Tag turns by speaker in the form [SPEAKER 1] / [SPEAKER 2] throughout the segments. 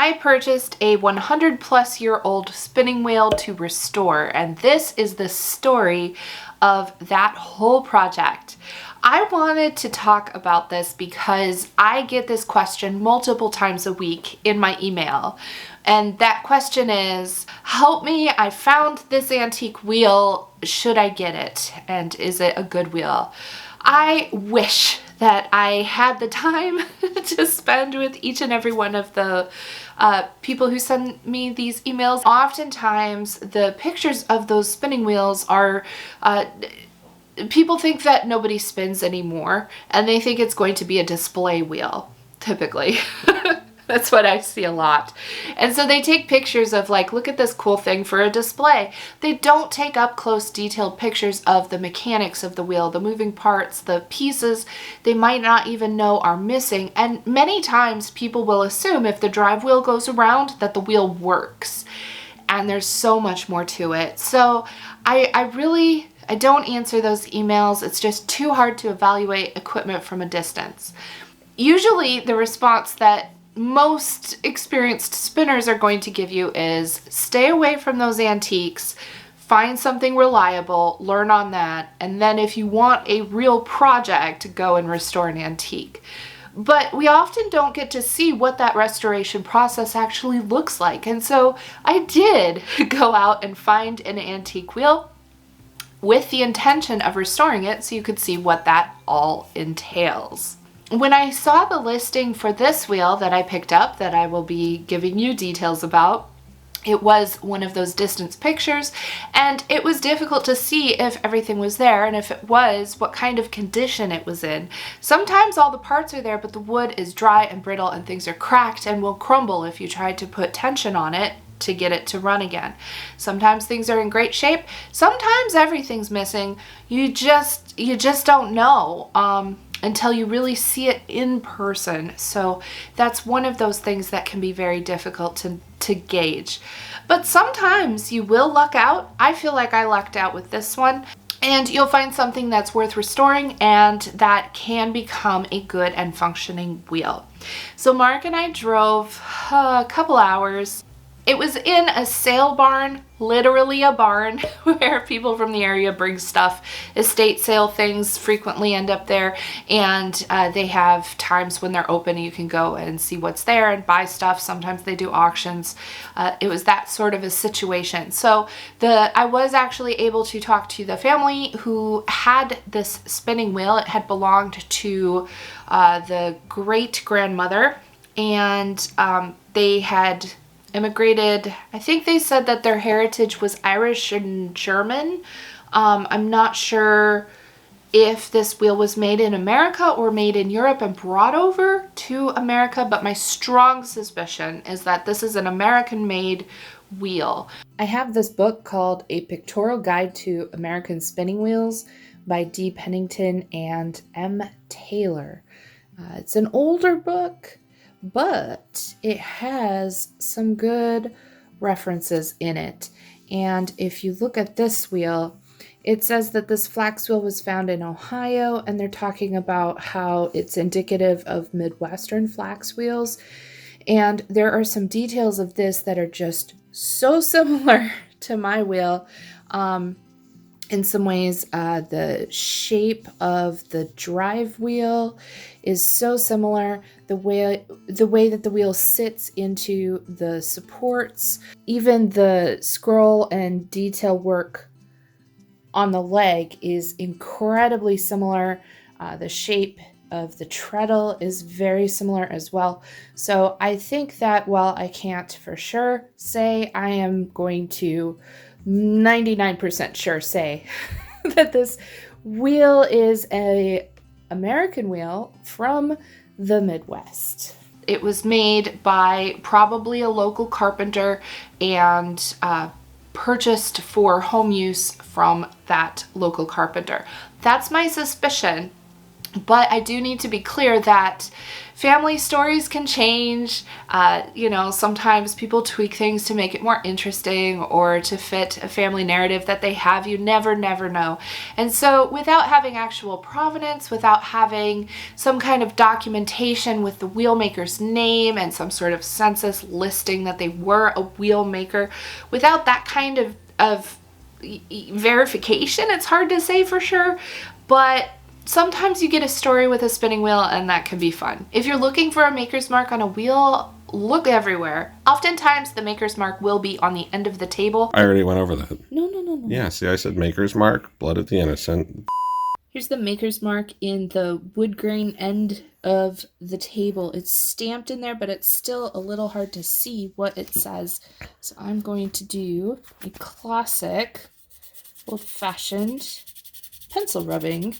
[SPEAKER 1] I purchased a 100-plus-year-old spinning wheel to restore, and this is the story of that whole project. I wanted to talk about this because I get this question multiple times a week in my email. And that question is, help me, I found this antique wheel, should I get it? And is it a good wheel? I wish that I had the time to spend with each and every one of the people who send me these emails. Oftentimes, the pictures of those spinning wheels are people think that nobody spins anymore, and they think it's going to be a display wheel, typically. That's what I see a lot. And so they take pictures of like, look at this cool thing for a display. They don't take up close detailed pictures of the mechanics of the wheel, the moving parts, the pieces they might not even know are missing. And many times people will assume if the drive wheel goes around that the wheel works. And there's so much more to it. So I don't answer those emails. It's just too hard to evaluate equipment from a distance. Usually the response that most experienced spinners are going to give you is stay away from those antiques, find something reliable, learn on that, and then if you want a real project, go and restore an antique. But we often don't get to see what that restoration process actually looks like. And so I did go out and find an antique wheel with the intention of restoring it so you could see what that all entails. When I saw the listing for this wheel that I picked up, that I will be giving you details about, it was one of those distance pictures, and it was difficult to see if everything was there, and if it was, what kind of condition it was in. Sometimes all the parts are there, but the wood is dry and brittle and things are cracked and will crumble if you try to put tension on it to get it to run again. Sometimes things are in great shape. Sometimes everything's missing. You just don't know until you really see it in person. So that's one of those things that can be very difficult to gauge. But sometimes you will luck out. I feel like I lucked out with this one. And you'll find something that's worth restoring and that can become a good and functioning wheel. So Mark and I drove a couple hours. It was in a sale barn, literally a barn, where people from the area bring stuff. Estate sale things frequently end up there, and they have times when they're open and you can go and see what's there and buy stuff. Sometimes they do auctions. It was that sort of a situation. So I was actually able to talk to the family who had this spinning wheel. It had belonged to the great-grandmother, and they had immigrated. I think they said that their heritage was Irish and German. I'm not sure if this wheel was made in America or made in Europe and brought over to America, but my strong suspicion is that this is an American-made wheel. I have this book called A Pictorial Guide to American Spinning Wheels by D. Pennington and M. Taylor. It's an older book, but it has some good references in it. And if you look at this wheel, it says that this flax wheel was found in Ohio, and they're talking about how it's indicative of Midwestern flax wheels. And there are some details of this that are just so similar to my wheel. In some ways, the shape of the drive wheel is so similar. The way that the wheel sits into the supports, even the scroll and detail work on the leg is incredibly similar. The shape of the treadle is very similar as well. So I think that while I can't for sure say, I am going to 99% sure say that this wheel is a American wheel from the Midwest. It was made by probably a local carpenter and purchased for home use from that local carpenter. That's my suspicion. But I do need to be clear that family stories can change. You know, sometimes people tweak things to make it more interesting or to fit a family narrative that they have. You never know. And so without having actual provenance, without having some kind of documentation with the wheel maker's name and some sort of census listing that they were a wheel maker, without that kind of verification, it's hard to say for sure. But sometimes you get a story with a spinning wheel and that can be fun. If you're looking for a maker's mark on a wheel, look everywhere. Oftentimes the maker's mark will be on the end of the table.
[SPEAKER 2] I already went over that.
[SPEAKER 1] No.
[SPEAKER 2] Yeah, see, I said maker's mark, blood of the innocent.
[SPEAKER 1] Here's the maker's mark in the wood grain end of the table. It's stamped in there, but it's still a little hard to see what it says. So I'm going to do a classic old-fashioned pencil rubbing.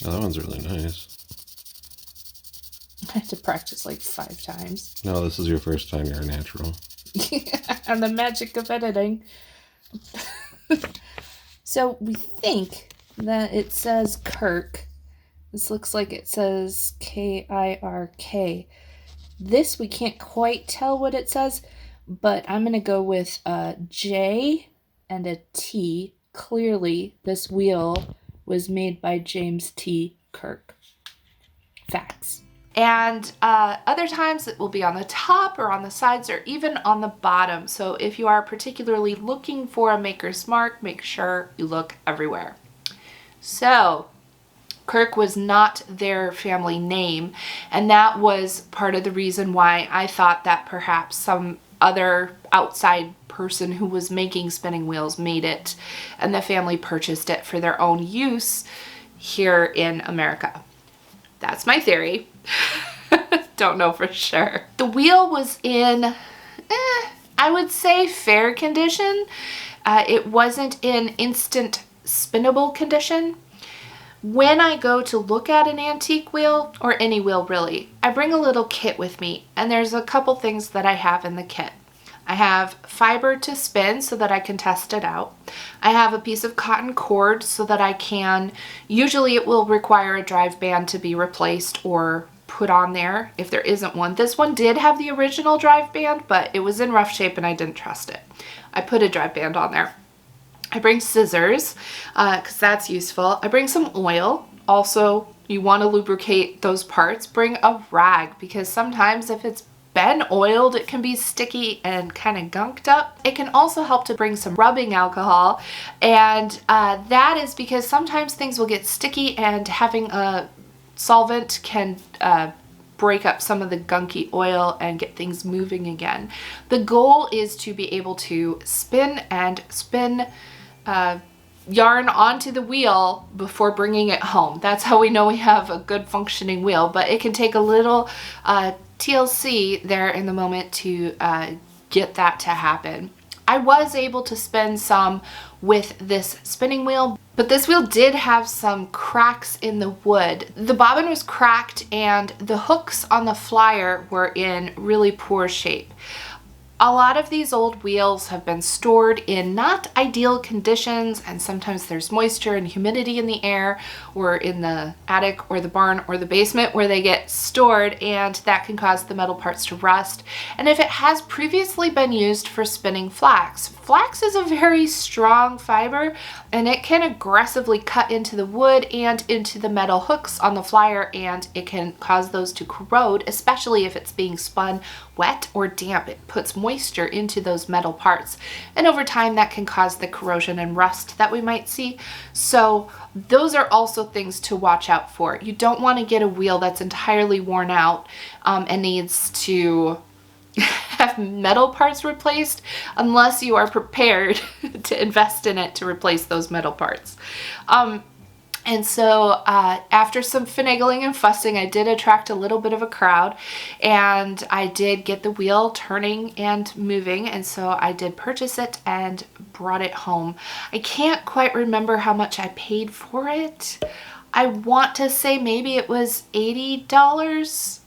[SPEAKER 2] Oh, that one's really nice.
[SPEAKER 1] I had to practice like 5 times.
[SPEAKER 2] No, this is your first time. You're a natural.
[SPEAKER 1] And the magic of editing. So we think that it says Kirk. This looks like it says Kirk. This we can't quite tell what it says, but I'm going to go with a J and a T. Clearly, this wheel was made by James T. Kirk. Facts. And other times it will be on the top or on the sides or even on the bottom. So if you are particularly looking for a maker's mark, make sure you look everywhere. So Kirk was not their family name, and that was part of the reason why I thought that perhaps some other outside person who was making spinning wheels made it, and the family purchased it for their own use here in America. That's my theory. Don't know for sure. The wheel was in, I would say, fair condition. It wasn't in instant spinnable condition. When I go to look at an antique wheel, or any wheel really, I bring a little kit with me, and there's a couple things that I have in the kit. I have fiber to spin so that I can test it out. I have a piece of cotton cord so that I can, usually it will require a drive band to be replaced or put on there if there isn't one. This one did have the original drive band, but it was in rough shape and I didn't trust it. I put a drive band on there. I bring scissors because that's useful. I bring some oil. Also, you want to lubricate those parts. Bring a rag because sometimes if it's been oiled, it can be sticky and kind of gunked up. It can also help to bring some rubbing alcohol, and that is because sometimes things will get sticky and having a solvent can break up some of the gunky oil and get things moving again. The goal is to be able to spin yarn onto the wheel before bringing it home. That's how we know we have a good functioning wheel, but it can take a little TLC there in the moment to get that to happen. I was able to spin some with this spinning wheel, but this wheel did have some cracks in the wood. The bobbin was cracked and the hooks on the flyer were in really poor shape. A lot of these old wheels have been stored in not ideal conditions, and sometimes there's moisture and humidity in the air or in the attic or the barn or the basement where they get stored, and that can cause the metal parts to rust. And if it has previously been used for spinning flax, flax is a very strong fiber and it can aggressively cut into the wood and into the metal hooks on the flyer, and it can cause those to corrode, especially if it's being spun wet or damp. It puts moisture into those metal parts, and over time that can cause the corrosion and rust that we might see. So those are also things to watch out for. You don't want to get a wheel that's entirely worn out and needs to have metal parts replaced unless you are prepared to invest in it to replace those metal parts. And so after some finagling and fussing, I did attract a little bit of a crowd, and I did get the wheel turning and moving, and so I did purchase it and brought it home. I can't quite remember how much I paid for it. I want to say maybe it was $80,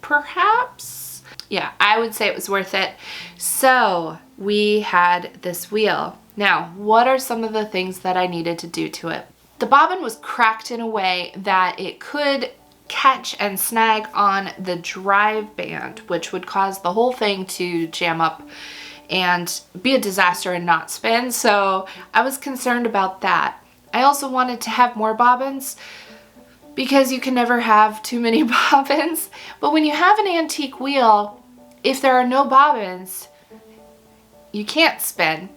[SPEAKER 1] perhaps? Yeah, I would say it was worth it. So we had this wheel. Now, what are some of the things that I needed to do to it? The bobbin was cracked in a way that it could catch and snag on the drive band, which would cause the whole thing to jam up and be a disaster and not spin. So I was concerned about that. I also wanted to have more bobbins because you can never have too many bobbins. But when you have an antique wheel, if there are no bobbins, you can't spin.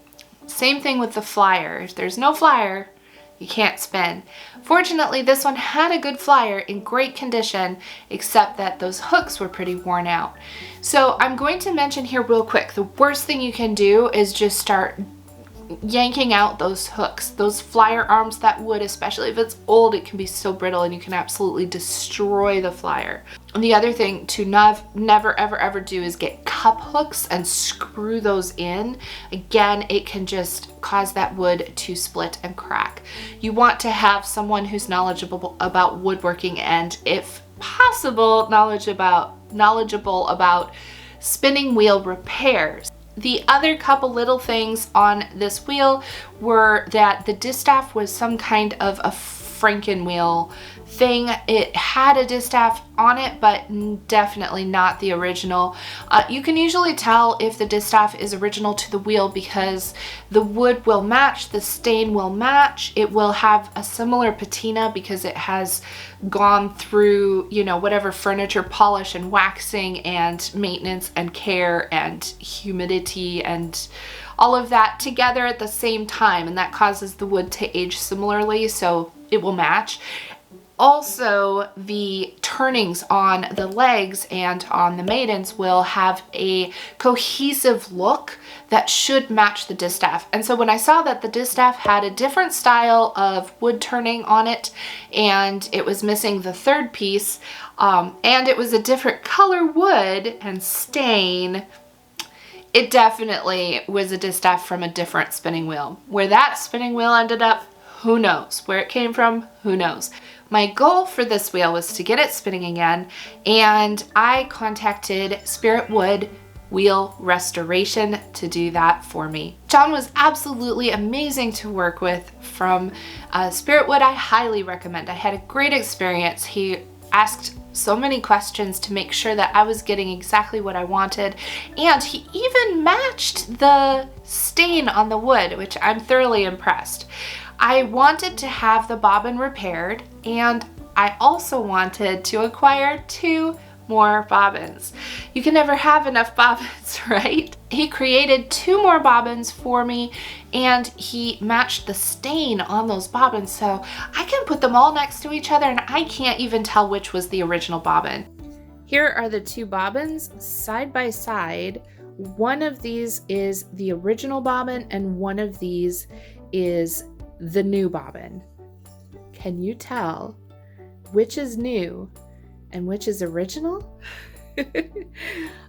[SPEAKER 1] Same thing with the flyer. If there's no flyer, you can't spin. Fortunately, this one had a good flyer in great condition, except that those hooks were pretty worn out. So I'm going to mention here real quick, the worst thing you can do is just start yanking out those hooks, those flyer arms. That wood, especially if it's old, it can be so brittle and you can absolutely destroy the flyer. And the other thing to never ever ever do is get cup hooks and screw those in. Again, it can just cause that wood to split and crack. You want to have someone who's knowledgeable about woodworking and, if possible, knowledgeable about spinning wheel repairs. The other couple little things on this wheel were that the distaff was some kind of a Frankenwheel thing. It had a distaff on it, but definitely not the original. You can usually tell if the distaff is original to the wheel because the wood will match, the stain will match, it will have a similar patina because it has gone through, you know, whatever furniture polish and waxing and maintenance and care and humidity and all of that together at the same time, and that causes the wood to age similarly, so it will match. Also, the turnings on the legs and on the maidens will have a cohesive look that should match the distaff. And so when I saw that the distaff had a different style of wood turning on it and it was missing the third piece, and it was a different color wood and stain, it definitely was a distaff from a different spinning wheel. Where that spinning wheel ended up, who knows? Where it came from, who knows? My goal for this wheel was to get it spinning again, and I contacted Spirit Wood Wheel Restoration to do that for me. John was absolutely amazing to work with from Spirit Wood. I highly recommend. I had a great experience. He asked so many questions to make sure that I was getting exactly what I wanted, and he even matched the stain on the wood, which I'm thoroughly impressed. I wanted to have the bobbin repaired, and I also wanted to acquire 2 more bobbins. You can never have enough bobbins, right? He created 2 more bobbins for me, and he matched the stain on those bobbins, so I can put them all next to each other and I can't even tell which was the original bobbin. Here are the 2 bobbins side by side. One of these is the original bobbin and one of these is the new bobbin. Can you tell which is new and which is original?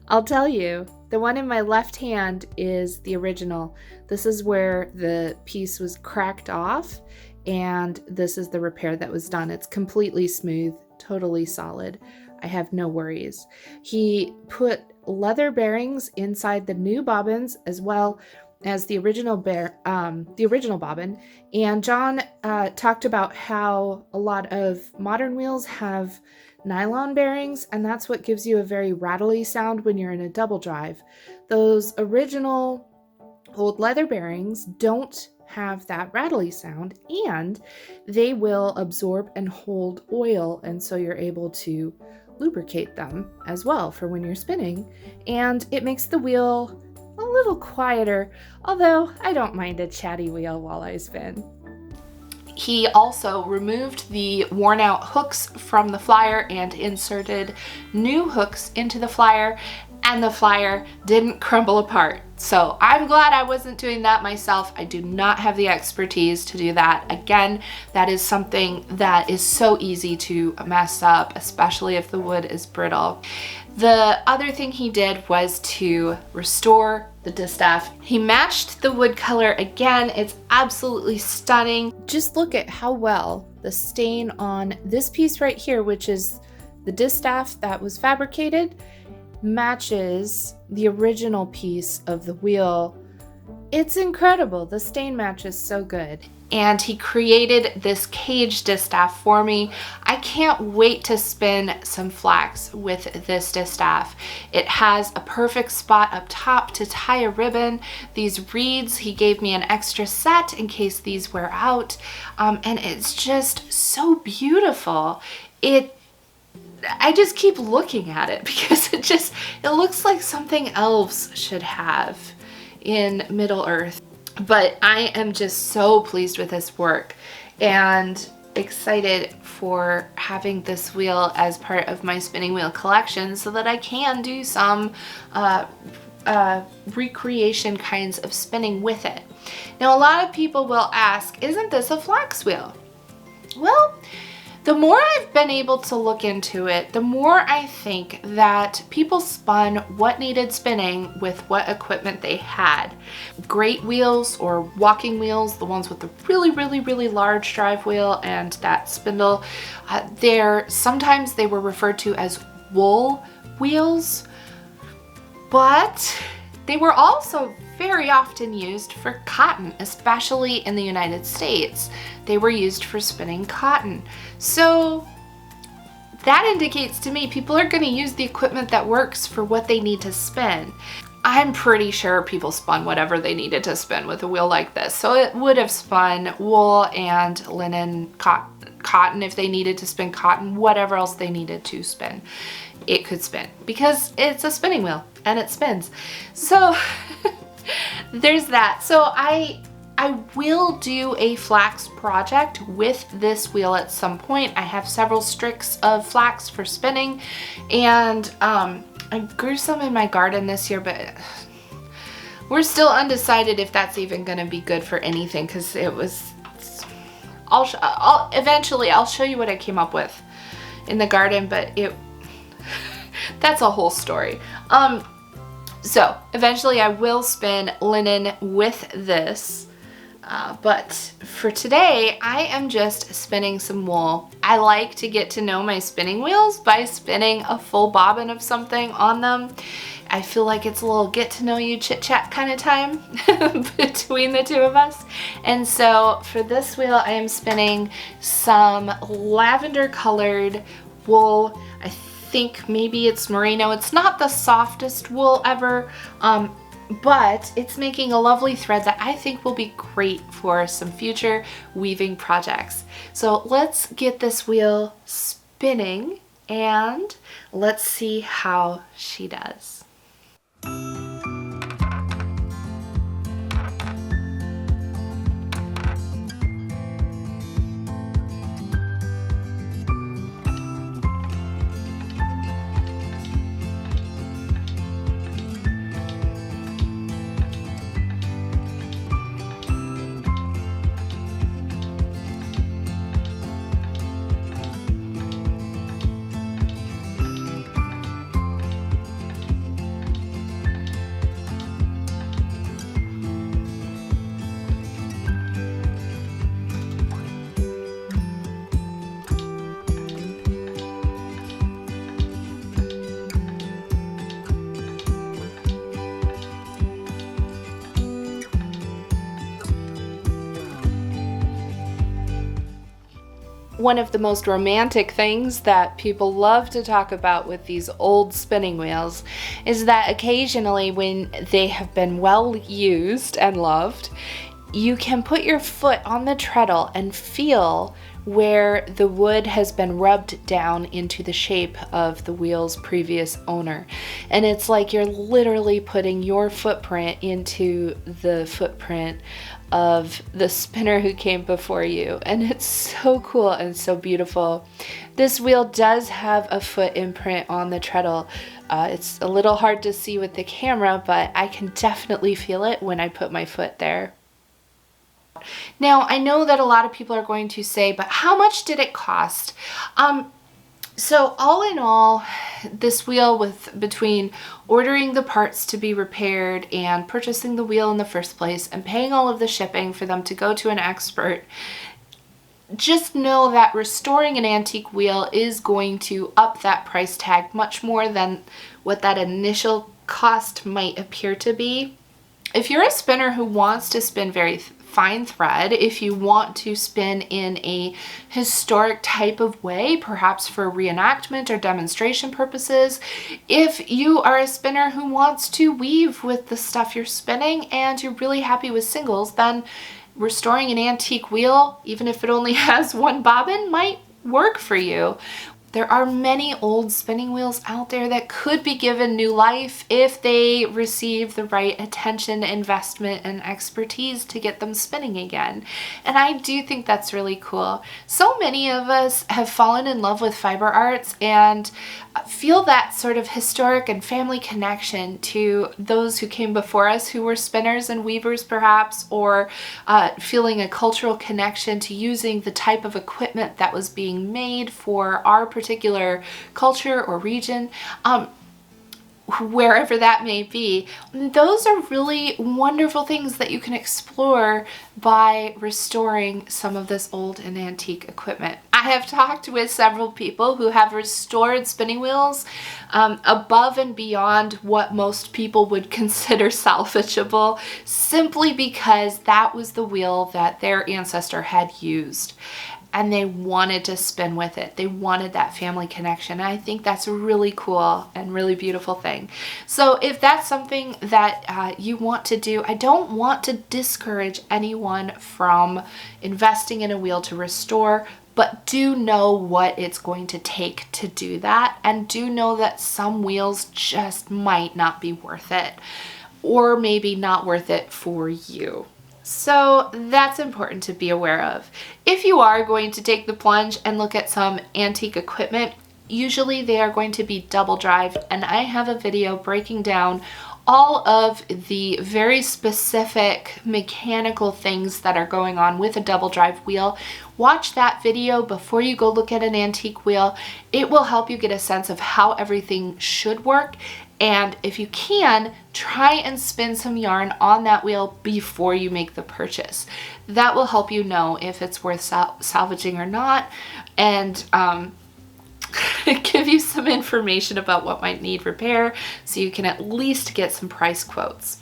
[SPEAKER 1] I'll tell you, the one in my left hand is the original. This is where the piece was cracked off, and this is the repair that was done. It's completely smooth, totally solid. I have no worries. He put leather bearings inside the new bobbins as well as the original bobbin. And John talked about how a lot of modern wheels have nylon bearings, and that's what gives you a very rattly sound when you're in a double drive. Those original old leather bearings don't have that rattly sound, and they will absorb and hold oil, and so you're able to lubricate them as well for when you're spinning, and it makes the wheel a little quieter, although I don't mind a chatty wheel while I spin. He also removed the worn out hooks from the flyer and inserted new hooks into the flyer, and the flyer didn't crumble apart. So I'm glad I wasn't doing that myself. I do not have the expertise to do that. Again, that is something that is so easy to mess up, especially if the wood is brittle. The other thing he did was to restore the distaff. He matched the wood color again. It's absolutely stunning. Just look at how well the stain on this piece right here, which is the distaff that was fabricated, matches the original piece of the wheel. It's incredible. The stain match is so good. and he created this cage distaff for me. I can't wait to spin some flax with this distaff. It has a perfect spot up top to tie a ribbon. These reeds, he gave me an extra set in case these wear out, and it's just so beautiful. I just keep looking at it because it looks like something elves should have in Middle Earth. But I am just so pleased with this work and excited for having this wheel as part of my spinning wheel collection so that I can do some recreation kinds of spinning with it. Now, a lot of people will ask, isn't this a flax wheel? Well, the more I've been able to look into it, the more I think that people spun what needed spinning with what equipment they had. Great wheels or walking wheels, the ones with the really, really, really large drive wheel and that spindle, sometimes they were referred to as wool wheels, but they were also very often used for cotton, especially in the United States. They were used for spinning cotton. So that indicates to me people are going to use the equipment that works for what they need to spin. I'm pretty sure people spun whatever they needed to spin with a wheel like this. So it would have spun wool and linen, cotton if they needed to spin cotton, whatever else they needed to spin. It could spin because it's a spinning wheel and it spins. So there's that. So I will do a flax project with this wheel at some point. I have several stricks of flax for spinning, and I grew some in my garden this year, but we're still undecided if that's even going to be good for anything because it was. Eventually I'll show you what I came up with in the garden, but that's a whole story. So eventually I will spin linen with this, but for today I am just spinning some wool. I like to get to know my spinning wheels by spinning a full bobbin of something on them. I feel like it's a little get to know you chit chat kind of time between the two of us. And so for this wheel I am spinning some lavender colored wool. I think maybe it's merino. It's not the softest wool ever, but it's making a lovely thread that I think will be great for some future weaving projects. So let's get this wheel spinning and let's see how she does. One of the most romantic things that people love to talk about with these old spinning wheels is that occasionally when they have been well used and loved, you can put your foot on the treadle and feel where the wood has been rubbed down into the shape of the wheel's previous owner. And it's like you're literally putting your footprint into the footprint of the spinner who came before you, and it's so cool and so beautiful. This wheel does have a foot imprint on the treadle. It's a little hard to see with the camera, but I can definitely feel it when I put my foot there. Now, I know that a lot of people are going to say, but how much did it cost? So all in all, this wheel, with between ordering the parts to be repaired and purchasing the wheel in the first place and paying all of the shipping for them to go to an expert, just know that restoring an antique wheel is going to up that price tag much more than what that initial cost might appear to be. If you're a spinner who wants to spin very fine thread if you want to spin in a historic type of way, perhaps for reenactment or demonstration purposes. If you are a spinner who wants to weave with the stuff you're spinning and you're really happy with singles, then restoring an antique wheel, even if it only has one bobbin, might work for you. There are many old spinning wheels out there that could be given new life if they receive the right attention, investment, and expertise to get them spinning again. And I do think that's really cool. So many of us have fallen in love with fiber arts and feel that sort of historic and family connection to those who came before us who were spinners and weavers perhaps, or feeling a cultural connection to using the type of equipment that was being made for our particular culture or region. Wherever that may be. Those are really wonderful things that you can explore by restoring some of this old and antique equipment. I have talked with several people who have restored spinning wheels above and beyond what most people would consider salvageable, simply because that was the wheel that their ancestor had used. And they wanted to spin with it. They wanted that family connection. And I think that's a really cool and really beautiful thing. So if that's something that you want to do, I don't want to discourage anyone from investing in a wheel to restore, but do know what it's going to take to do that. And do know that some wheels just might not be worth it, or maybe not worth it for you. So that's important to be aware of. If you are going to take the plunge and look at some antique equipment, usually they are going to be double drive, and I have a video breaking down all of the very specific mechanical things that are going on with a double drive wheel. Watch that video before you go look at an antique wheel. It will help you get a sense of how everything should work. And if you can, try and spin some yarn on that wheel before you make the purchase. That will help you know if it's worth salvaging or not, and give you some information about what might need repair so you can at least get some price quotes.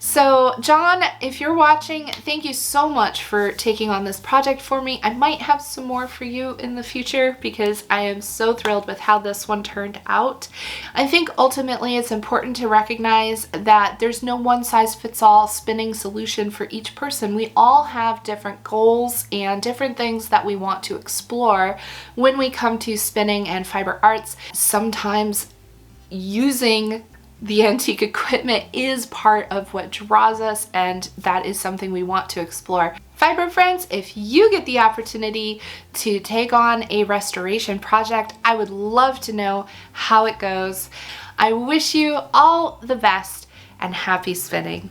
[SPEAKER 1] So John, if you're watching, thank you so much for taking on this project for me. I might have some more for you in the future because I am so thrilled with how this one turned out. I think ultimately it's important to recognize that there's no one-size-fits-all spinning solution for each person. We all have different goals and different things that we want to explore when we come to spinning and fiber arts. Sometimes using the antique equipment is part of what draws us, and that is something we want to explore. Fiber friends, if you get the opportunity to take on a restoration project, I would love to know how it goes. I wish you all the best and happy spinning.